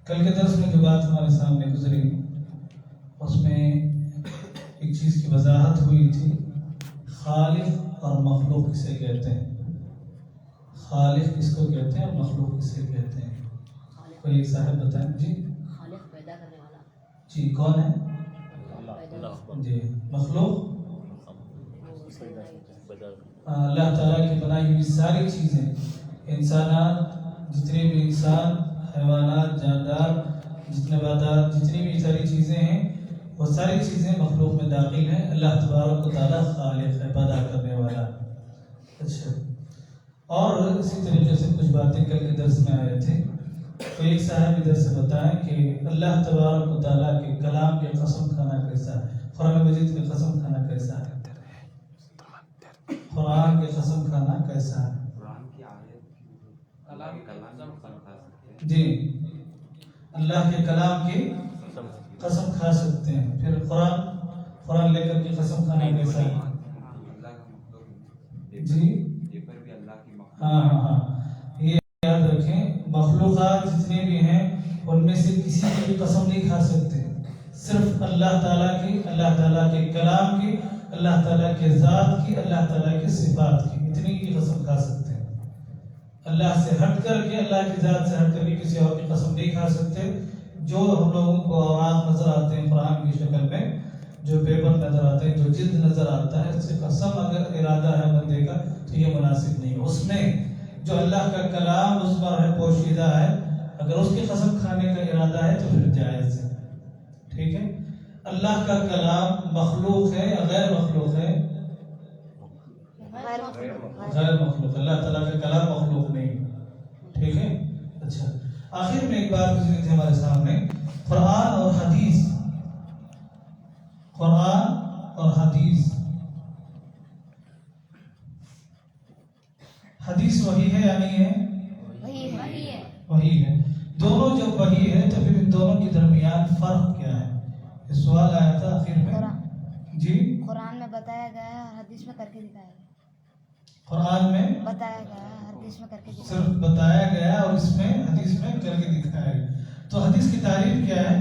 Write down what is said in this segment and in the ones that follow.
کل کے درس میں جو بات ہمارے سامنے گزری اس میں ایک چیز کی وضاحت ہوئی تھی، خالق اور مخلوق کسے کہتے ہیں، خالق کس کو کہتے ہیں اور مخلوق کسے کہتے ہیں؟ کوئی ایک صاحب بتائیں جی۔ خالق پیدا کرنے والا جی کون ہے؟ جی مخلوق اللہ تعالیٰ کی بنائی ہوئی ساری چیزیں، انسانات، جتنے بھی انسان، حیوانات، جاندار، جتنے نباتات، جتنی بھی ساری چیزیں ہیں وہ ساری چیزیں مخلوق میں داخل ہیں۔ اللہ تبارک و تعالیٰ خالق ہے، پیدا کرنے والا۔ اچھا، اور اسی طریقے سے کچھ باتیں کل کے درس میں آئے تھے، تو ایک صاحب ادھر سے بتائیں کہ اللہ تبارک و تعالیٰ کے کلام کے قسم کھانا کیسا ہے، قرآن مجید کے قسم کھانا کیسا ہے، قرآن کے قسم کھانا کیسا ہے؟ جی اللہ کے کلام کی قسم کھا سکتے ہیں، پھر قرآن لے کر کے قسم کھانا کیسا ہے؟ جی ہاں یہ یاد رکھیں، مخلوقات جتنے بھی ہیں ان میں سے کسی کی بھی قسم نہیں کھا سکتے، صرف اللہ تعالیٰ کی، اللہ تعالیٰ کے کلام کی، اللہ تعالیٰ کے ذات کی، اللہ تعالیٰ کے صفات کی، اتنی کی قسم کھا سکتے ہیں۔ اللہ سے ہٹ کر کے، اللہ کی ذات سے ہٹ کر کے کسی اور کی قسم نہیں کھا سکتے۔ جو ہم لوگوں کو اوراق نظر آتے ہیں قرآن کی شکل میں، جو پیپر نظر آتے ہیں، جو جلد نظر آتا ہے، اس سے قسم اگر ارادہ ہے بندے کا تو یہ مناسب نہیں ہے۔ اس میں جو اللہ کا کلام اس پر ہے، پوشیدہ ہے، اگر اس کی قسم کھانے کا ارادہ ہے تو پھر جائز ہے، ٹھیک ہے۔ اللہ کا کلام مخلوق ہے یا غیر مخلوق ہے؟ غیر مخلوق۔ اللہ تعالیٰ کا کلام مخلوق نہیں، ٹھیک ہے۔ اچھا، آخر میں ایک بات گزری تھی ہمارے سامنے، قرآن اور حدیث، قرآن اور حدیث، حدیث وحی ہے یا نہیں ہے؟ وحی ہے۔ دونوں جب وحی ہے تو پھر ان دونوں کے درمیان فرق کیا ہے؟ یہ سوال آیا تھا آخر میں جی۔ قرآن میں بتایا گیا ہے اور حدیث میں کر کے دکھایا گیا۔ قرآن میں بتایا گیا ہے، حدیث میں کر کے دکھایا صرف بتایا گیا اور اس میں حدیث میں کر کے دکھایا گیا۔ تو حدیث کی تعریف کیا ہے؟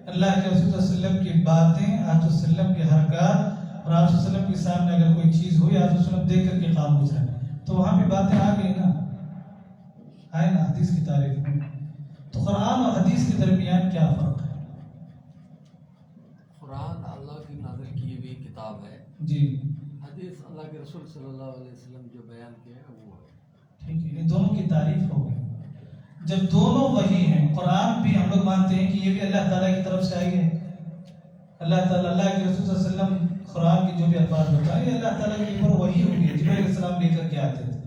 اللہ کے رسول صلی اللہ علیہ وسلم کی باتیں، آپ صلی اللہ علیہ وسلم کے حرکات، اور آپ صلی اللہ علیہ وسلم کے سامنے اگر کوئی چیز ہوئی، آپ صلی اللہ علیہ وسلم دیکھ کر کے خاموش ہے، تو وہاں بھی باتیں آ گئی نا، آئے نا حدیث کی تعریف میں۔ تو قرآن اور حدیث کے درمیان کیا فرق ہے؟ قرآن اللہ کی نازل کی ہوئی کتاب ہے جی، حدیث اللہ کے رسول صلی اللہ علیہ وسلم جو بیان کیا ہے وہ ہے۔ ٹھیک ہے، یہ دونوں کی تعریف ہو گئی۔ جب دونوں وحی ہیں، قرآن بھی ہم لوگ مانتے ہیں کہ یہ بھی اللہ تعالیٰ کی طرف سے آئی ہے، اللہ تعالیٰ، اللہ کے رسول صلی اللہ علیہ وسلم قرآن کی جو بھی الفاظ بتائے یہ اللہ تعالیٰ کے اوپر وحی ہوئی ہے، جبرائیل علیہ السلام لے کر کے آتے تھے۔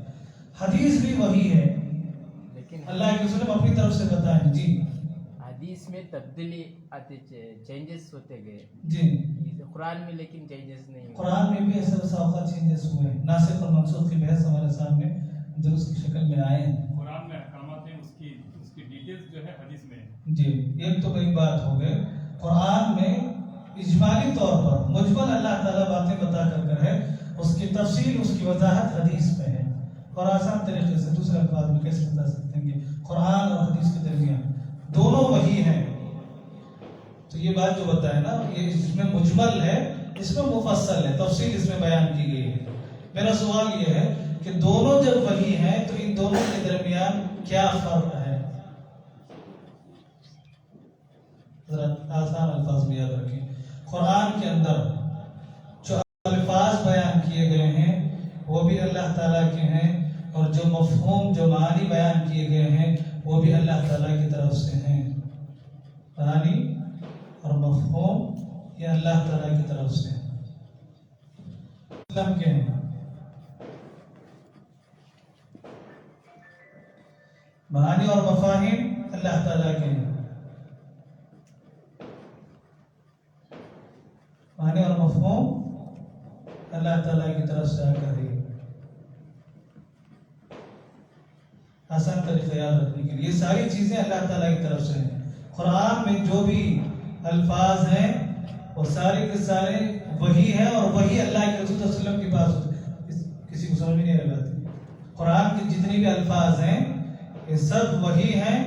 حدیث بھی وحی ہے، لیکن اللہ کے رسول اپنی طرف سے بتائیں۔ جی حدیث میں تبدیلی آتے، چینجز ہوتے گئے جی، قرآن میں لیکن چینجز نہیں ہوئے۔ قرآن میں بھی ایسے اوقات چینجز ہوئے ہیں، ناسخ اور منسوخ کی بحث ہمارے سامنے درست کی شکل میں آئے ہیں۔ قرآن میں احکامات ہیں، اس کی ڈیٹیلز جو ہے حدیث میں ہے۔ جی، ایک تو ایک بات ہو گئے، قرآن میں اجمالی طور پر مجمل اللہ تعالیٰ باتیں بتا کر ہے، اس کی تفصیل، اس کی وضاحت حدیث میں ہے۔ اور آسان طریقے سے دوسرے الفاظ میں کیسے بتا سکتے ہیں کہ قرآن اور حدیث کے درمیان دونوں وحی ہیں؟ تو یہ بات جو بتائے نا، یہ اس میں مجمل ہے، اس میں مفصل ہے، تفصیل اس میں بیان کی گئی ہے۔ میرا سوال یہ ہے کہ دونوں جب وحی ہیں تو ان دونوں کے درمیان کیا فرق ہے؟ ذرا آسان الفاظ میں یاد رکھیں، قرآن کے اندر جو الفاظ بیان کیے گئے ہیں وہ بھی اللہ تعالیٰ کے ہیں، اور جو مفہوم، جو معنی بیان کیے گئے ہیں وہ بھی اللہ تعالیٰ کی طرف سے ہیں۔ معنی اور مفہوم یہ اللہ تعالیٰ کی طرف سے ہیں، کے ہیں۔ معنی اور مفاہیم اللہ تعالیٰ کے ہیں، معنی اور مفہوم اللہ تعالیٰ کی طرف سے آ کر رہی ہے۔ آسان طریقہ یاد رکھنے کے لیے، یہ ساری چیزیں اللہ تعالیٰ کی طرف سے ہیں۔ قرآن میں جو بھی الفاظ ہیں وہ سارے کے سارے وہی ہیں، اور وہی اللہ کے رسول صلی اللہ علیہ وسلم کے پاس، کسی کو سمجھ میں نہیں آ رہی بات۔ قرآن کے جتنے بھی الفاظ ہیں یہ سب وہی ہیں،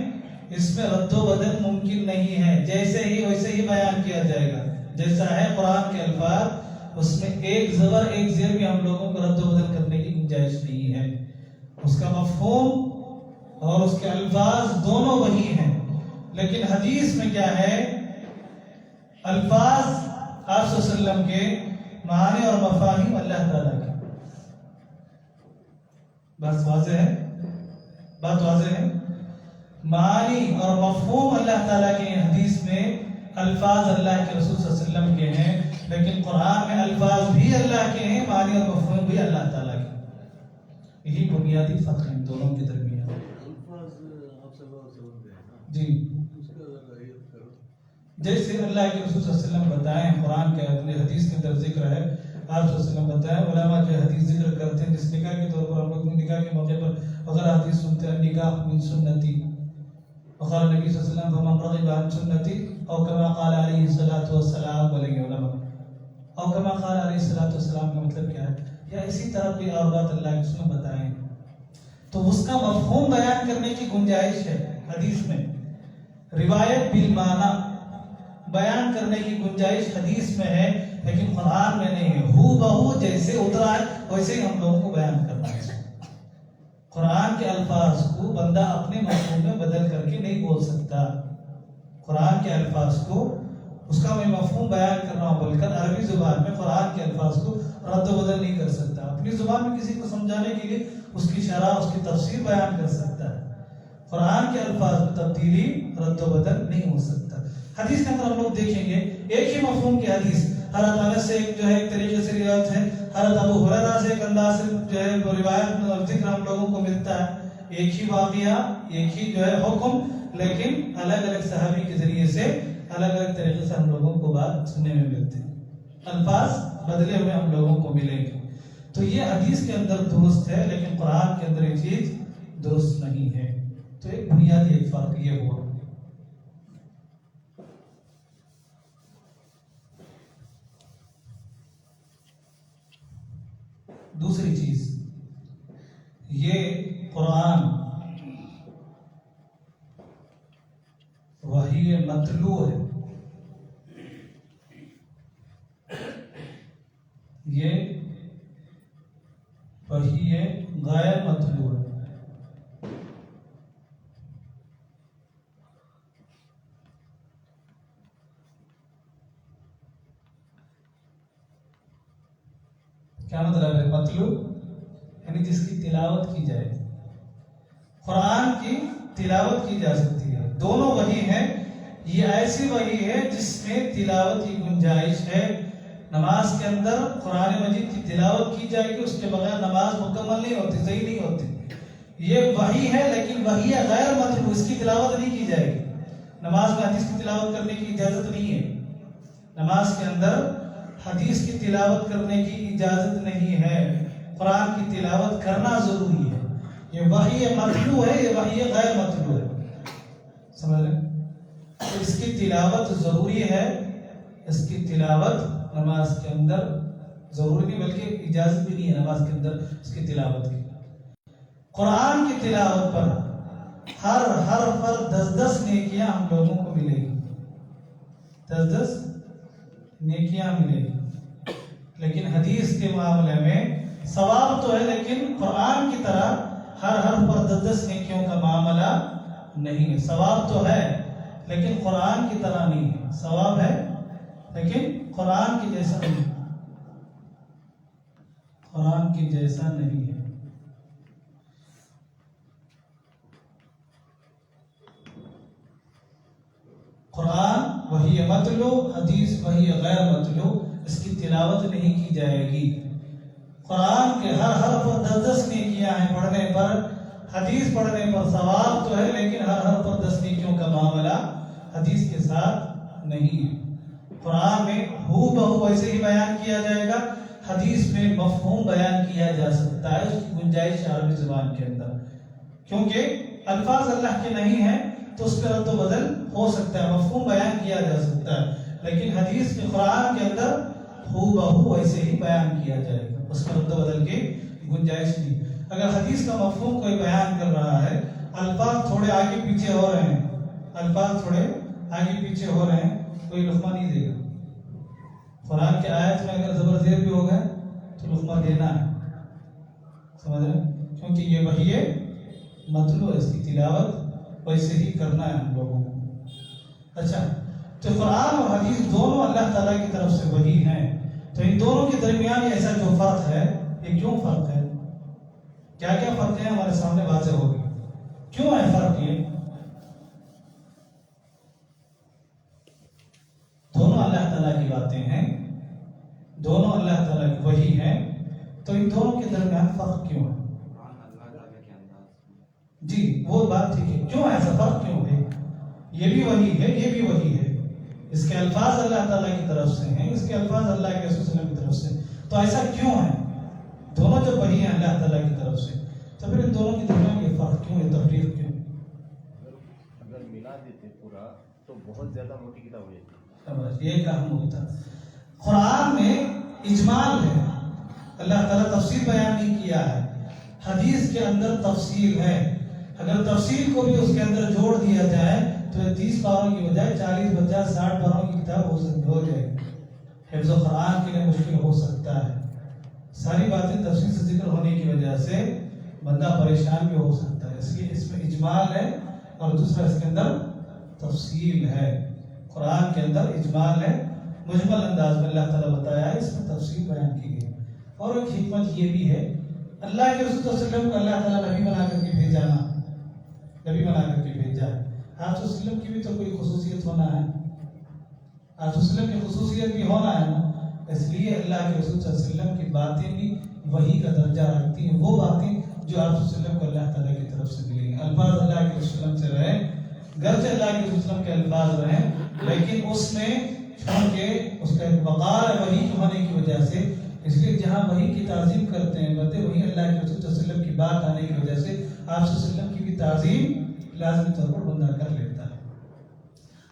اس میں رد و بدل ممکن نہیں ہے، جیسے ہی ویسے ہی بیان کیا جائے گا، جیسا ہے قرآن کے الفاظ اس میں ایک زبر ایک زیر بھی ہم لوگوں کو رد و بدل کرنے کی گنجائش نہیں ہے، اس کا مفہوم اور اس کے الفاظ دونوں وہی ہیں۔ لیکن حدیث میں کیا ہے، الفاظ آپ صلی اللہ علیہ وسلم کے معنی اور مفاہیم اللہ تعالیٰ کے، بات واضح ہے، بات واضح ہے، معنی اور مفہوم اللہ تعالیٰ کے ہیں، حدیث میں الفاظ اللہ کے رسول صلی اللہ علیہ وسلم کے ہیں، لیکن قرآن میں الفاظ بھی اللہ کے ہیں، معنی اور مفہوم بھی اللہ تعالیٰ کے ہیں۔ یہی بنیادی فرق ہے دونوں کے درمیان۔ جی جیسے اللہ کے رسول صلی اللہ علیہ وسلم بتائیں، قرآن کے حدیث کے اندر ذکر ہے، آپ صلی اللہ علیہ وسلم بتائیں، علماء جو حدیث ذکر کرتے ہیں، جس نکاح کے طور پر ہم لوگ نکاح کے موقع پر اگر حدیث سنتے ہیں، نکاح من سنتی، وقال نبی صلی اللہ علیہ وسلم فمن رغب عن سنتی او کما قال علیہ الصلوۃ والسلام، بولیں گے علماء، او کما قال علیہ الصلوۃ والسلام کا مطلب کیا ہے، یا اسی طرح کوئی اور بات اللہ کے رسول بتائیں تو اس کا مفہوم بیان کرنے کی گنجائش ہے حدیث میں، روایت بالمعنی بیان کرنے کی گنجائش حدیث میں ہے، لیکن قرآن میں نہیں ہے۔ ہو بہو جیسے اترا ہے ویسے ہی ہم لوگوں کو بیان کرنا ہے۔ قرآن کے الفاظ کو بندہ اپنے مفہوم میں بدل کر کے نہیں بول سکتا، قرآن کے الفاظ کو اس کا میں مفہوم بیان کر رہا ہوں بول کر عربی زبان میں قرآن کے الفاظ کو رد و بدل نہیں کر سکتا، اپنی زبان میں کسی کو سمجھانے کے لیے اس کی شرح اس کی تفسیر بیان کر سکتا ہے، قرآن کے الفاظ میں تبدیلی رد و بدل نہیں ہو سکتا۔ حدیث کے اندر ہم لوگ دیکھیں گے ایک ہی مفہوم کی حدیث، حضرت انس سے ایک جو ہے ایک طریقے سے روایت ہے، حضرت ابو ہریرہ سے ایک انداز سے جو ہے روایت اور ذکر ہم لوگوں کو ملتا ہے، ایک ہی واقعہ ایک ہی جو ہے حکم، لیکن الگ الگ صحابی کے ذریعے سے الگ الگ طریقے سے ہم لوگوں کو بات سننے میں ملتے ہیں، الفاظ بدلے ہوئے ہم لوگوں کو ملیں گے۔ تو یہ حدیث کے اندر درست ہے، لیکن قرآن کے اندر یہ چیز درست نہیں ہے۔ تو ایک بنیادی ایک فرق یہ ہوا۔ دوسری چیز یہ قرآن وحی مطلوع ہے، یہ وحی غیر مطلوع ہے۔ کیا مطلب ہے مطلوع؟ یعنی جس کی تلاوت کی جائے، قرآن کی تلاوت کی جا سکتی ہے، دونوں وحی ہیں، یہ ایسی وحی ہے جس میں تلاوت کی گنجائش ہے، نماز کے اندر قرآن مجید کی تلاوت کی جائے گی، اس کے بغیر نماز مکمل نہیں ہوتی، صحیح نہیں ہوتی، یہ وحی ہے، لیکن وحی غیر مطلوع، اس کی تلاوت نہیں کی جائے گی، نماز میں حدیث کی تلاوت کرنے کی اجازت نہیں ہے، نماز کے اندر حدیث کی تلاوت کرنے کی اجازت نہیں ہے، قرآن کی تلاوت کرنا ضروری ہے، یہ وحی مطلوع ہے، یہ وحی غیر مطلوع ہے، سمجھ رہے؟ تو اس کی تلاوت ضروری ہے، اس کی تلاوت نماز کے اندر ضروری نہیں بلکہ اجازت بھی نہیں ہے نماز کے اندر اس کی تلاوت کی۔ قرآن کی تلاوت پر ہر حرف پر 10 نیکیاں ہم لوگوں کو ملے گی، 10 نیکیاں ملے گی، لیکن حدیث کے معاملے میں ثواب تو ہے، لیکن قرآن کی طرح ہر حرف پر 10 نیکیوں کا معاملہ نہیں ہے، ثواب تو ہے لیکن قرآن کی طرح نہیں ہے، ثواب ہے لیکن قرآن کی جیسا نہیں، قرآن کی جیسا نہیں ہے۔ قرآن وحی مطلوع، حدیث وحی غیر مطلوع، اس کی تلاوت نہیں کی جائے گی۔ قرآن کے ہر حرف پر 10 نیکیاں ہیں پڑھنے پر، حدیث پڑھنے پر ثواب تو ہے لیکن ہر حرف پر 10 نیکیوں کا معاملہ حدیث کے ساتھ نہیں ہے۔ قرآن میں ہو بہو ویسے ہی بیان کیا جائے گا، حدیث میں مفہوم بیان کیا جا سکتا ہے، اس کی گنجائش عربی زبان کے اندر، کیونکہ الفاظ اللہ کے نہیں ہیں تو اس پہ رد و بدل ہو سکتا ہے، مفہوم بیان کیا جا سکتا ہے، لیکن حدیث کے قرآن کے اندر ہو بہو ویسے ہی بیان کیا جائے گا، اس میں رد و بدل کی گنجائش نہیں۔ اگر حدیث کا مفہوم کوئی بیان کر رہا ہے، الفاظ تھوڑے آگے پیچھے ہو رہے ہیں الفاظ تھوڑے آگے پیچھے ہو رہے ہیں کوئی لقمہ نہیں دے گا. قرآن کی آیت میں اگر زبر زیر بھی ہو گئے تو لقمہ دینا ہے. سمجھ رہے ہیں؟ کیونکہ یہ وحی مطلوب ہے، اس کی تلاوت ویسے ہی کرنا ہے ہم لوگوں کو. اچھا، تو قرآن اور حدیث دونوں اللہ تعالیٰ کی طرف سے وحی ہیں. تو ان دونوں کے درمیان ایسا جو فرق ہے، یہ کیوں فرق ہے؟ کیا کیا فرق ہے ہمارے سامنے واضح ہو گئی. کیوں ہے فرق؟ یہ دونوں اللہ تعالیٰ کی باتیں ہیں، دونوں اللہ تعالیٰ کی وحی ہیں. تو ان دونوں کے درمیان فرق کیوں ہے؟ جی وہ بات ٹھیک ہے، کیوں ایسا فرق کیوں ہے؟ یہ بھی وحی ہے، یہ بھی وحی ہے. اس کے الفاظ اللہ تعالیٰ کی طرف سے ہیں، اس کے الفاظ اللہ کے رسول صلی اللہ علیہ وسلم کی طرف سے. تو ایسا کیوں ہے؟ دونوں جو وحی ہیں اللہ تعالیٰ کی طرف سے، تو پھر ان دونوں کے درمیان یہ فرق کیوں، یہ تفریق کیوں؟ اگر ملا دیتے پورا تو بہت زیادہ موٹی کتاب ہو جاتی. یہ ایک اہم ہوتا. قرآن میں اجمال ہے، اللہ تعالیٰ تفصیل بیان نہیں کیا ہے. حدیث کے اندر تفصیل ہے. اگر تفصیل کو بھی اس کے اندر جوڑ دیا جائے تو 30 پاروں کی بجائے 40 50 60 پاروں کی کتاب ہو جائے گی. حفظ و قرآن کے لیے مشکل ہو سکتا ہے. ساری باتیں تفصیل سے ذکر ہونے کی وجہ سے بندہ پریشان بھی ہو سکتا ہے. اس لیے اس میں اجمال ہے اور دوسرا اس کے اندر تفصیل ہے. قرآن کے اندر اجمال ہے، مجمل انداز میں اللہ تعالیٰ بتایا ہے، اس میں تفصیل بیان کی گئی. اور ایک حکمت یہ بھی ہے، اللہ کے رسول صلی اللہ علیہ وسلم کو اللہ تعالیٰ نبی بنا کر کے بھیجا نا، نبی بنا کر کے بھیجا ہے. آپ صلی اللہ علیہ وسلم کی بھی تو کوئی خصوصیت ہونا ہے، آپ صلی اللہ علیہ وسلم کی خصوصیت بھی ہونا ہے نا. اس لیے اللہ کے رسول صلی اللہ علیہ وسلم کی باتیں بھی وحی کا درجہ رکھتی ہیں. وہ باتیں جو آپ صلی اللہ علیہ وسلم کو اللہ تعالیٰ کی طرف سے ملی ہیں. الفاظ اللہ کے رسول صلی اللہ علیہ وسلم سے رہے، گرچہ اللہ کے رسول صلی اللہ علیہ وسلم کے الفاظ رہیں، لیکن اس میں چھوڑ کے اس کا ایک وقار وحی ہونے کی وجہ سے، اس لیے جہاں وحی کی تعظیم کرتے ہیں بندے، وہی اللہ کے رسول صلی اللہ علیہ وسلم کی بات آنے کی وجہ سے آپ صلی اللہ علیہ وسلم کی بھی تعظیم لازمی طور پر بندہ کر لیتا ہے.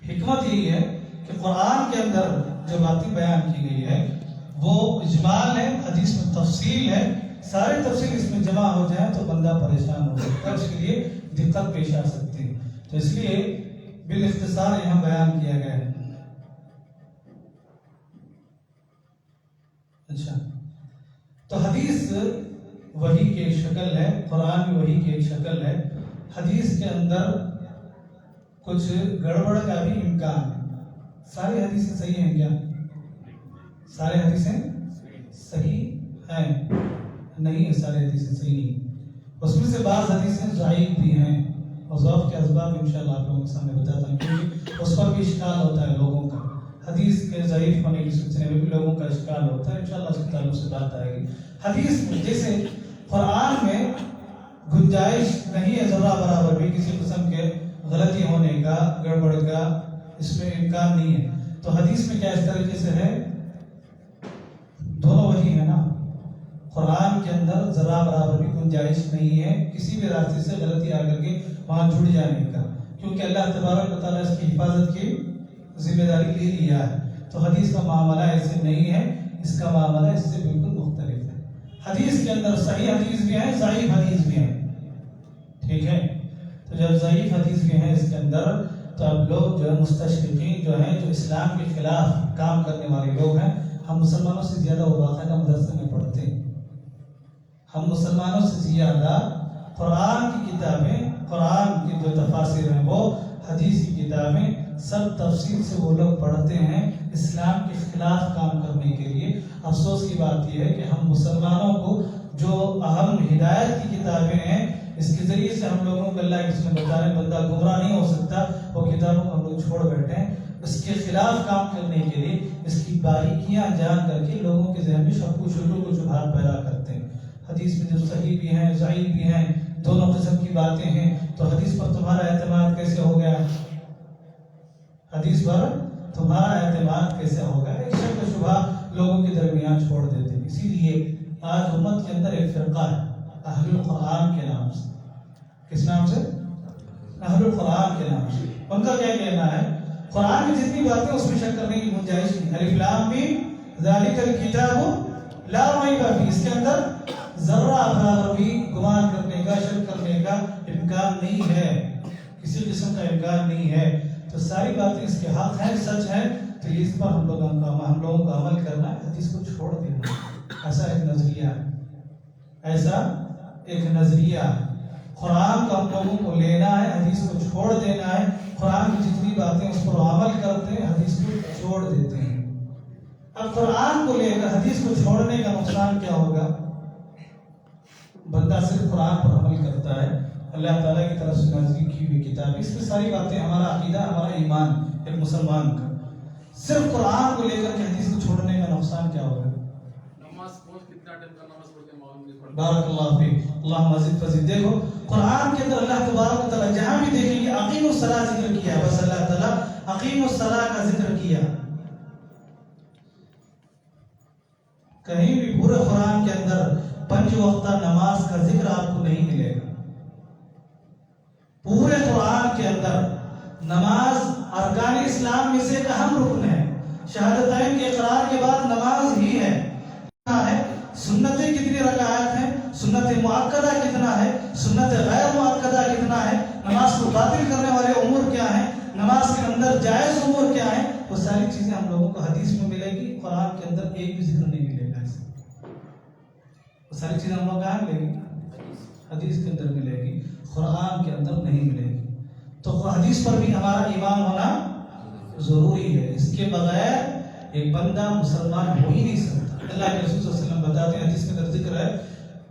حکمت یہی ہے کہ قرآن کے اندر جو باتیں بیان کی گئی ہے وہ اجمال ہے، حدیث میں تفصیل ہے. ساری تفصیل اس میں جمع ہو جائے تو بندہ پریشان ہو سکتا ہے، اس کے لیے دقت پیش آ سکتی ہے. تو اس لیے بالاختصار یہاں بیان کیا گیا ہے. اچھا، تو حدیث وحی کی ایک شکل ہے، قرآن بھی وحی کی ایک شکل ہے. حدیث کے اندر کچھ گڑبڑ کا بھی امکان ہے. ساری حدیثیں صحیح ہیں کیا؟ سارے حدیثیں صحیح ہیں؟ نہیں ہے، سارے حدیثیں صحیح نہیں. اس میں سے بعض حدیثیں ضعیف بھی ہیں، اور ضعف کے اسباب انشاءاللہ آپ لوگوں کے سامنے بتاتا ہوں، کیونکہ اس پر بھی اشکال ہوتا ہے لوگوں کا. حدیث کے ضعیف ہونے کی سلسلے میں بھی لوگوں کا اشکال ہوتا ہے. انشاءاللہ اس کے تعلق سے بات آئے گی. حدیث میں جیسے قرآن میں گنجائش نہیں ہے ذرہ برابر بھی کسی قسم کے غلطی ہونے کا، گڑبڑ کا، اس میں امکان نہیں ہے. تو حدیث میں کیا اس طریقے سے ہے؟ دونوں وحی ہے نا. قرآن کے اندر ذرہ برابر بھی گنجائش نہیں ہے کسی بھی راستے سے غلطی آ کر کے وہاں جڑ جانے کا، کیونکہ اللہ تبارک و تعالیٰ اس کی حفاظت کی ذمہ داری لے لیا ہے. تو حدیث کا معاملہ ایسے نہیں ہے، اس کا معاملہ اس سے بالکل مختلف ہے. حدیث کے اندر صحیح حدیث بھی ہیں، ضعیف حدیث بھی ہیں. ٹھیک ہے، تو جب ضعیف حدیث بھی ہیں اس کے اندر، تو اب لوگ جو ہے مستشرقین جو ہیں، جو اسلام کے خلاف کام کرنے والے لوگ ہیں، ہم مسلمانوں سے زیادہ وہ باقاعدہ مدرسے میں پڑھتے ہیں. ہم مسلمانوں سے زیادہ قرآن کی کتابیں، قرآن کی جو تفاسیر ہیں، وہ حدیث کی کتابیں سب تفصیل سے وہ لوگ پڑھتے ہیں اسلام کے خلاف کام کرنے کے لیے. افسوس کی بات یہ ہے کہ ہم مسلمانوں کو جو اہم ہدایت کی کتابیں ہیں، اس کے ذریعے سے ہم لوگوں کو اللہ کے رسول بتا رہے بندہ گمراہ نہیں ہو سکتا، وہ کتابوں کو ہم لوگ چھوڑ بیٹھے ہیں. اس کے خلاف کام کرنے کے لیے اس کی باریکیاں جان کر کے لوگوں کے ذہن میں شک و شبہات کو شبہات پیدا کرتے ہیں. حدیث میں جو صحیح بھی ہیں، ضعیف بھی ہیں، دونوں قسم کی باتیں ہیں. تو حدیث پر تمہارا اعتماد کیسے ہو گیا؟ حدیث پر تمہارا اعتماد کیسے ہوگا؟ ایک شک و شبہ لوگوں کے درمیان چھوڑ دیتے ہیں. اسی لیے آج امت کے اندر ایک فرقہ ہے اہل القرآن کے نام سے. کس نام سے؟ اہل القرآن کے نام سے. ان کا کیا کہنا ہے؟ قرآن میں جتنی باتیں اس میں شک کرنے کی گنجائش نہیں. الف لام میم ذالک الکتاب لا ریب فیہ، اس کے اندر ذرہ برابر بھی گمان کرنے کا، شک کرنے کا امکان نہیں ہے. کسی قسم کا امکان نہیں ہے، تو ساری باتیں اس کے حق ہیں، سچ ہیں، تو اس پر ہم لوگوں کو عمل کرنا ہے، حدیث کو چھوڑ دینا ہے۔ ایسا ایک نظریہ ہے، ایسا ایک نظریہ ہے۔ قرآن کو ہم لوگوں کو لینا ہے، حدیث کو چھوڑ دینا ہے۔ قرآن کی جتنی باتیں اس پر عمل کرتے ہیں، حدیث کو چھوڑ دیتے ہیں۔ اب قرآن کو لے کر حدیث کو چھوڑنے کا نقصان کیا ہوگا؟ بندہ صرف قرآن پر عمل کرتا ہے، اللہ تعالیٰ کی طرف سے نازل کی ہوئی کتاب، اس میں ساری باتیں، ہمارا عقیدہ، ہمارا ایمان ایک مسلمان کا، صرف قرآن کو لے کر کے حدیث کو چھوڑنے کا نقصان کیا ہوگا؟ بارک اللہ فیک، اللہ مزید فزید۔ دیکھو قرآن کے اندر اللہ تبارک و تعالیٰ جہاں بھی دیکھیں گے اقیم الصلاۃ ذکر کیا، بس اللہ تعالیٰ اقیم الصلاۃ کا ذکر کیا، کہیں بھی پورے قرآن کے اندر 5 وقتہ نماز کا ذکر آپ کو نہیں ملے گا۔ پورے قرآن کے اندر نماز ارکان اسلام میں سے ایک اہم رکن ہے، شہادتین کے اقرار کے بعد نماز ہی ہے۔ سنتیں کتنی رکعات ہیں، سنت مؤکدہ کتنا ہے، سنت غیر مؤکدہ کتنا ہے، نماز کو باطل کرنے والے امور کیا ہیں، نماز کے اندر جائز امور کیا ہیں، وہ ساری چیزیں ہم لوگوں کو حدیث میں ملے گی۔ قرآن کے اندر ایک بھی ذکر نہیں ملے گا، وہ ساری چیزیں ہم لوگ کہاں ملے گی؟ حدیث کے اندر ملے گی، قرآن کے اندر نہیں ملے گی۔ تو حدیث پر بھی ہمارا ایمان ہونا ضروری ہے، اس کے بغیر ایک بندہ مسلمان ہو ہی نہیں سکتا۔ اللہ کے رسول صلی اللہ علیہ وسلم بتاتے ہیں، حدیث کے اندر ذکر ہے،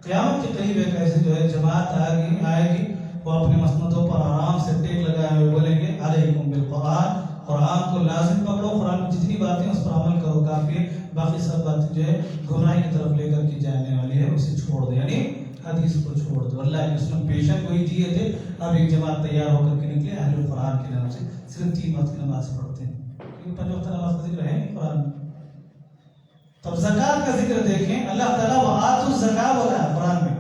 قیامت کے قریب ایک ایسے جو ہے جماعت آئے گی، وہ اپنے مسندوں پر آرام سے ٹیک لگائے ہوئے بولیں گے علیکم بالقرآن، قرآن کو لازم پکڑو، قرآن کی جتنی باتیں اس پر عمل کرو کافی ہے، باقی سب باتیں جو ہے گمراہی کی طرف لے کر کے جانے والی ہے، اسے چھوڑ دو، یعنی حدیث کو چھوڑ دو۔ اللہ کے رسول پیشن وہی دیے تھے، اب ایک جماعت تیار ہو کر کے نکلے اہل قرآن کے نام سے، صرف 3 وقت کی نماز پڑھتے ہیں، کیونکہ 5 وقت نماز کا ذکر ہے نہیں قرآن میں۔ تب زکات کا ذکر دیکھیں، اللہ تعالیٰ وآتوا الزکاۃ بولا ہے قرآن میں۔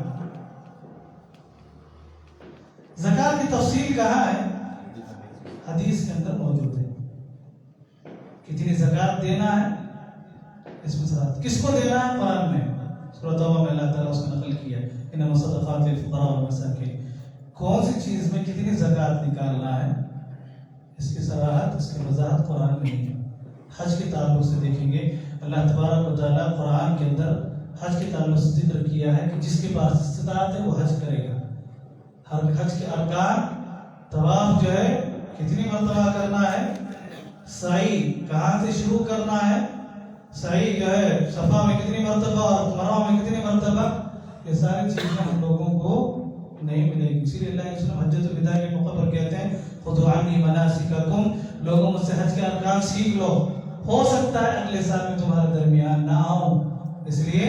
زکات کی تفصیل کہاں ہے؟ حدیث کے اندر موجود ہے، کتنی زکات دینا ہے، اس میں صراحت کس کو دینا ہے، قرآن میں سورۃ توبہ میں اللہ تعالیٰ اس کو نقل کیا ہے، انما الصدقات للفقراء والمساکین۔ کون سی چیز میں کتنی زکات نکالنا ہے، اس کی صراحت، اس کی وضاحت قرآن میں نہیں ہے۔ حج کے تعلق سے دیکھیں گے، اللہ تبارک و تعالیٰ قرآن کے اندر حج کے تعلق سے ذکر کیا ہے کہ جس کے پاس استطاعت ہے وہ حج کرے گا۔ ہر حج کے ارکان، طواف جو ہے کتنی مرتبہ کرنا ہے، سعی کہاں سے شروع کرنا ہے، سعی جو ہے صفا میں کتنی مرتبہ اور مروہ میں کتنی مرتبہ، یہ ساری چیزیں ہم لوگوں کو نہیں ملے گی۔ اسی لیے اللہ علیہ وسلم حجۃ الوداع کے موقع پر کہتے ہیں خذوا عنی مناسککم، لوگوں مجھ سے حج کے ارکان سیکھ لو، ہو سکتا ہے اگلے سال میں تمہارے درمیان نہ آؤں، اس لیے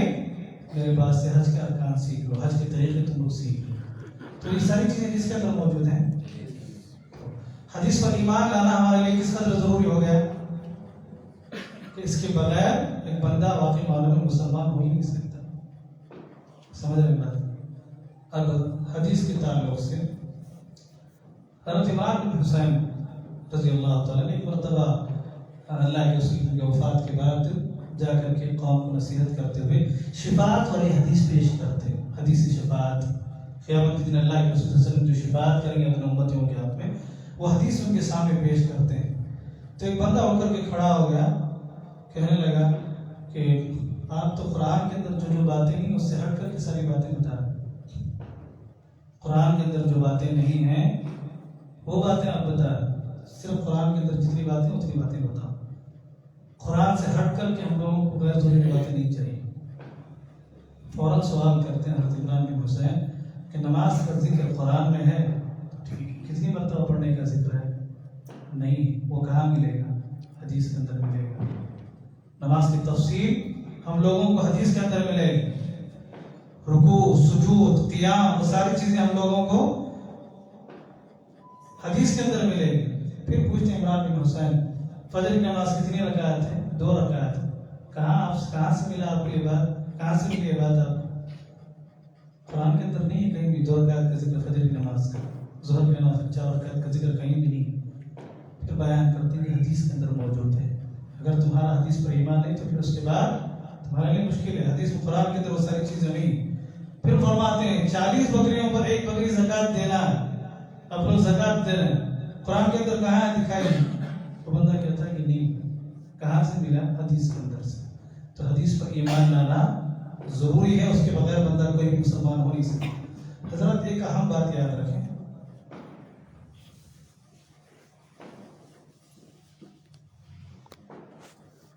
میرے پاس سے حج کے ارکان سیکھ لو، حج کے طریقے تم لوگ سیکھ لو۔ تو یہ ساری چیزیں جس کے اندر موجود ہیں، حدیث پر ایمان لانا ہمارے لیے کس قدر ضروری ہو گیا کہ اس کے بغیر ایک بندہ واقعی معلوم ہے مسلمان ہو ہی نہیں سکتا۔ سمجھ رہے بات؟ اب حدیث کے تعلق سے حضرت عمران بن حسین رضی اللہ تعالیٰ نے ایک مرتبہ اللہ کے رسول کی وفات کے بعد جا کر کے قوم کو نصیحت کرتے ہوئے شفاعت والی حدیث پیش کرتے، حدیث شفاعت، قیامت کے دن اللہ کے رسول صلی اللہ علیہ وسلم جو شفاعت کریں گے اپنے امتیوں کے حق میں، وہ حدیث ان کے سامنے پیش کرتے ہیں۔ تو ایک بندہ ہو کر کے کھڑا ہو گیا، کہنے لگا کہ آپ تو قرآن کے اندر جو باتیں ہیں اس سے ہٹ کر کے ساری باتیں بتا رہے ہیں، قرآن کے اندر جو باتیں نہیں ہیں وہ باتیں آپ بتا رہے ہیں، صرف قرآن کے اندر جتنی باتیں اتنی باتیں بتاؤ، قرآن سے ہٹ کر کے ہم لوگوں کو غیر ضروری باتیں نہیں چاہیے۔ فوراً سوال کرتے ہیں حضرت عمران بن حسین کہ نماز کا ذکر قرآن میں ہے، کتنی مرتبہ پڑھنے کا ذکر ہے؟ نہیں، وہ کہاں ملے گا؟ حدیث کے اندر ملے گا۔ نماز کی تفصیل ہم لوگوں کو حدیث کے اندر ملے گی، رکوع، سجود، قیام، وہ ساری چیزیں ہم لوگوں کو حدیث کے اندر ملے گی۔ پھر پوچھتے ہیں عمران بن حسین فجر کی نماز کتنی رکعت ہے؟ 2 رکعت۔ کہاں سے ملا آپ کو یہ بات؟ کہاں سے ملی یہ بات آپ کو؟ قرآن کے اندر نہیں ہے کہیں بھی 2 رکعت کا ذکر فجر کی نماز کا، ظہر کی نماز 4 رکعت کا ذکر کہیں بھی نہیں۔ پھر بیان کرتے ہیں کہ حدیث کے اندر موجود ہے، اگر تمہارا حدیث پر ایمان نہیں تو پھر اس کے بعد تمہارے لیے مشکل ہے۔ حدیث میں قرآن کے اندر وہ ساری چیزیں نہیں۔ پھر فرماتے ہیں 40 بکریوں پر 1 بکری زکات دینا ہے، اب لوگ زکات دے رہے ہیں، قرآن کے اندر کہاں ہے دکھائی نہیں، تو بندہ کہتا ہے کہ نہیں، کہاں سے ملا؟ حدیث کے اندر سے. تو حدیث پر ایمان لانا ضروری ہے، اس کے بغیر بندہ کوئی بھی مسلمان ہو نہیں سکتا. حضرت ایک اہم بات یاد رکھیں،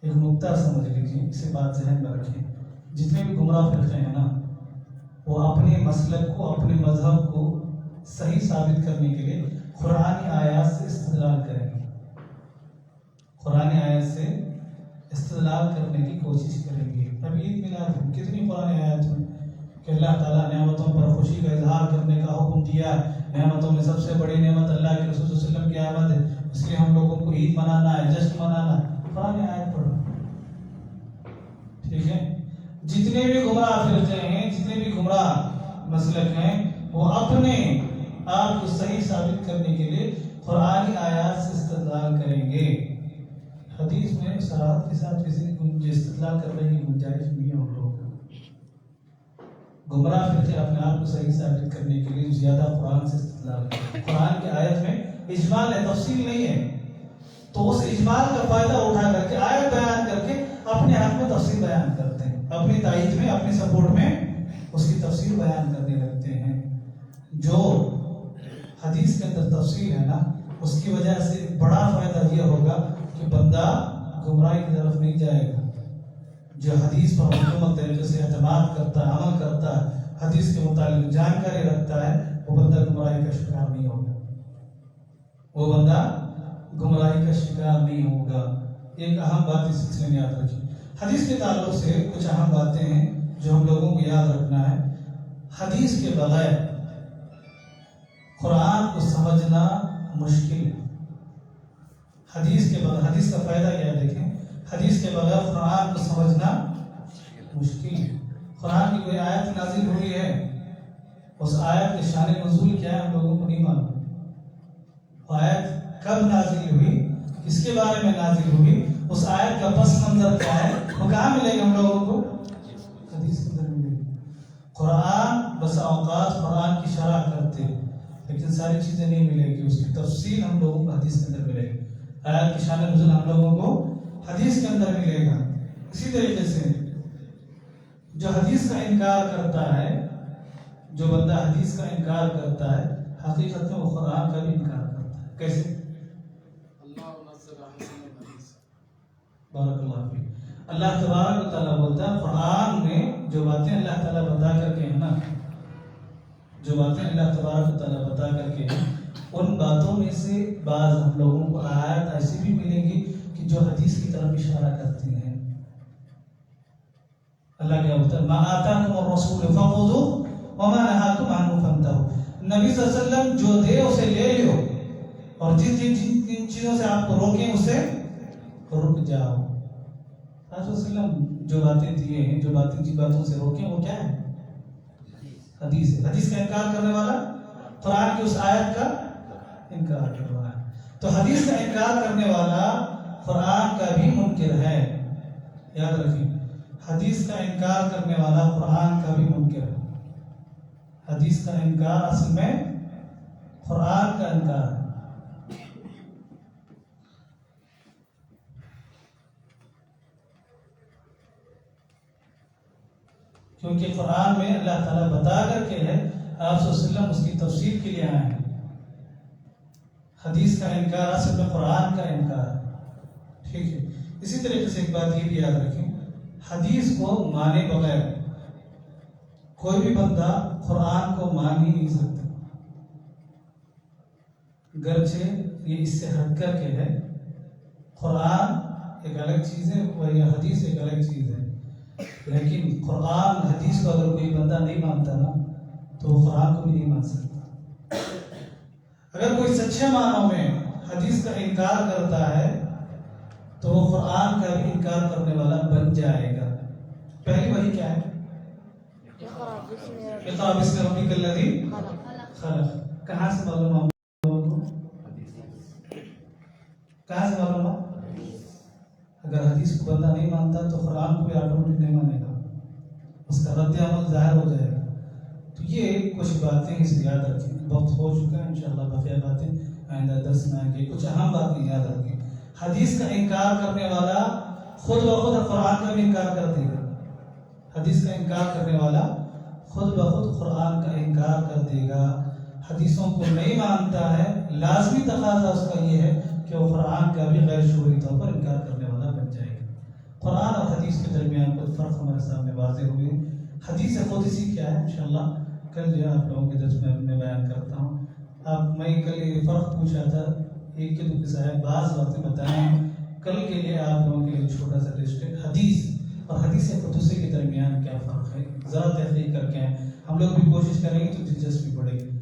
ایک نقطہ سمجھ لیجیے، اسے بات ذہن میں رکھیں. جتنے بھی گمراہ فرقے ہیں نا، وہ اپنے مسلک کو، اپنے مذہب کو صحیح ثابت کرنے کے لیے قرآن آیات سے استدلال کریں گے. قرآن آیات سے استدلال کرنے کی کوشش کریں گے. اب عید میلاد کتنی قرآن آیات میں کہ اللہ تعالیٰ نعمتوں پر خوشی کا اظہار کرنے کا حکم دیا ہے. نعمتوں میں سب سے بڑی نعمت اللہ کے رسول صلی اللہ علیہ وسلم کی آمد ہے، اس لیے ہم لوگوں کو عید منانا ہے، جشن منانا ہے. قرآن آیت پڑھو، ٹھیک ہے. جتنے بھی گمراہ فرقے ہیں، جتنے بھی گمراہ مسلک ہیں، وہ اپنے آپ کو صحیح ثابت کرنے کے لیے قرآن آیات سے استدلال کریں گے. حدیث میں صراحت کے ساتھ کسی استدلال کرنے کی گنجائش نہیں ہے. ہم لوگ گمراہ فرقے اپنے آپ کو صحیح ثابت کرنے کے لیے زیادہ قرآن سے استدلال کریں. قرآن کی آیت میں اجمال ہے، تفصیل نہیں ہے، تو اس اجمال کا فائدہ اٹھا کر کے آیت بیان کر کے اپنے حق میں تفصیل بیان کرتے ہیں، اپنی تائید میں، اپنی سپورٹ میں اس کی تفصیل بیان کرنے لگتے ہیں. جو حدیث کے اندر تفصیل ہے نا، اس کی وجہ سے بڑا فائدہ یہ ہوگا کہ بندہ گمراہی کی طرف نہیں جائے گا. جو حدیث پر مکمل طریقے سے اعتماد کرتا ہے، عمل کرتا ہے، حدیث کے متعلق جانکاری رکھتا ہے، وہ بندہ گمراہی کا شکار نہیں ہوگا. وہ بندہ گمراہی کا شکار نہیں ہوگا. ایک اہم بات اس سلسلے میں یاد رکھیں. حدیث کے تعلق سے کچھ اہم باتیں ہیں جو ہم لوگوں کو یاد رکھنا ہے. حدیث کے بغیر قرآن کو سمجھنا مشکل ہے. حدیث کے بغیر، حدیث کا فائدہ کیا ہے دیکھیں، حدیث کے بغیر قرآن کو سمجھنا مشکل ہے. قرآن کی کوئی آیت نازل ہوئی ہے، اس آیت کے شان نزول کیا ہے ہم لوگوں کو نہیں معلوم. آیت کب نازل ہوئی، کس کے بارے میں نازل ہوئی، اس آیت کا پس منظر کیا ہے، وہ کہاں ملے گا ہم لوگوں کو؟ حدیث کے اندر ملے گا. قرآن بس اوقات قرآن کی شرح کرتے، لیکن ساری چیزیں نہیں ملے گی. اس کی تفصیل ہم لوگوں کو حدیث کے اندر ملے گی. آیات کی شان نزول ہم لوگوں کو حدیث کے اندر ملے گا. اسی طریقے سے جو حدیث کا انکار کرتا ہے، جو بندہ حدیث کا انکار کرتا ہے، حقیقت میں وہ قرآن کا بھی انکار کرتا ہے. کیسے؟ بارک اللہ فیک. اللہ تبارک و تعالیٰ بولتا ہے قرآن میں جو باتیں اللہ تعالیٰ بتا کر کے ہیں نا، جو باتیں اللہ تبارک و تعالیٰ بتا کر کے ہیں، ان باتوں میں سے بعض ہم لوگوں کو آیات ایسی بھی ملیں گی کہ جو حدیث کی طرف اشارہ کرتی ہیں. اللہ کیا بولتا ہے، ما آتاکم الرسول فخذوہ وما نہاکم عنہ فانتہوا. نبی صلی اللہ علیہ وسلم جو دے اسے لے لو، اور جن چیزوں سے آپ کو روکیں اسے رک جاؤ. حضرت وسلم جو باتیں دیے ہیں، جو باتیں جن باتوں سے روکیں، وہ کیا ہے؟ حدیث ہے. حدیث کا انکار کرنے والا قرآن کی اس آیت کا انکار کر رہا ہے. تو حدیث کا انکار کرنے والا قرآن کا بھی منکر ہے. یاد رکھیں، حدیث کا انکار کرنے والا قرآن کا بھی منکر ہے. حدیث کا انکار اصل میں قرآن کا انکار ہے. کیونکہ قرآن میں اللہ تعالیٰ بتا کر کے ہے، آپ صلی اللہ علیہ وسلم اس کی تفسیر کے لیے آئے ہیں. حدیث کا انکار اصل میں قرآن کا انکار ہے. ٹھیک ہے. اسی طریقے سے ایک بات یہ بھی یاد رکھیں، حدیث کو مانے بغیر کوئی بھی بندہ قرآن کو مان ہی نہیں سکتا. گرچہ یہ اس سے ہٹ کر کے ہے، قرآن ایک الگ چیز ہے اور یہ حدیث ایک الگ چیز ہے. لیکن قرآن حدیث کو اگر کوئی بندہ نہیں مانتا نا، تو وہ قرآن کو بھی نہیں مان سکتا. اگر کوئی سچے معنوں میں حدیث کا انکار کرتا ہے تو وہ قرآن کا بھی انکار کرنے والا بن جائے گا. پہلی وحی کیا ہے؟ اقرأ باسم ربک الذی خلق. کہاں سے معلوم ہوا؟ کہاں سے معلوم ہوا؟ اگر حدیث کو بندہ نہیں مانتا تو قرآن کو بھی آٹومیٹک نہیں مانے گا، اس کا رد عمل ظاہر ہو جائے گا. تو یہ کچھ باتیں اس یاد رکھیں. وقت ہو چکا ہے، انشاءاللہ بقیہ باتیں آئندہ درس میں آگے کچھ اہم باتیں یاد رکھیں. حدیث کا انکار کرنے والا خود بخود قرآن کا بھی انکار کر دے گا. حدیث کا انکار کرنے والا خود بخود قرآن کا انکار کر دے گا. حدیثوں کو نہیں مانتا ہے, لازمی تقاضا اس کا یہ ہے کہ وہ قرآن کا بھی غیر شعوری طور پر انکار کرنے والا بن جائے گا. قرآن اور حدیث کے درمیان کچھ فرق ہمارے سامنے واضح ہوئے. حدیث قدسی کیا ہے انشاءاللہ کل جو ہے آپ لوگوں کے درس میں بیان کرتا ہوں. میں کل یہ فرق پوچھا تھا, ایک کے دو صاحب بعض باتیں بتائیں. کل کے لیے آپ لوگوں کے لیے چھوٹا سا ٹیسٹ ہے, حدیث اور حدیث قدسی کے درمیان کیا فرق ہے, ذرا تحقیق کر کے ہم لوگ بھی کوشش کریں گے تو دلچسپی پڑے گی.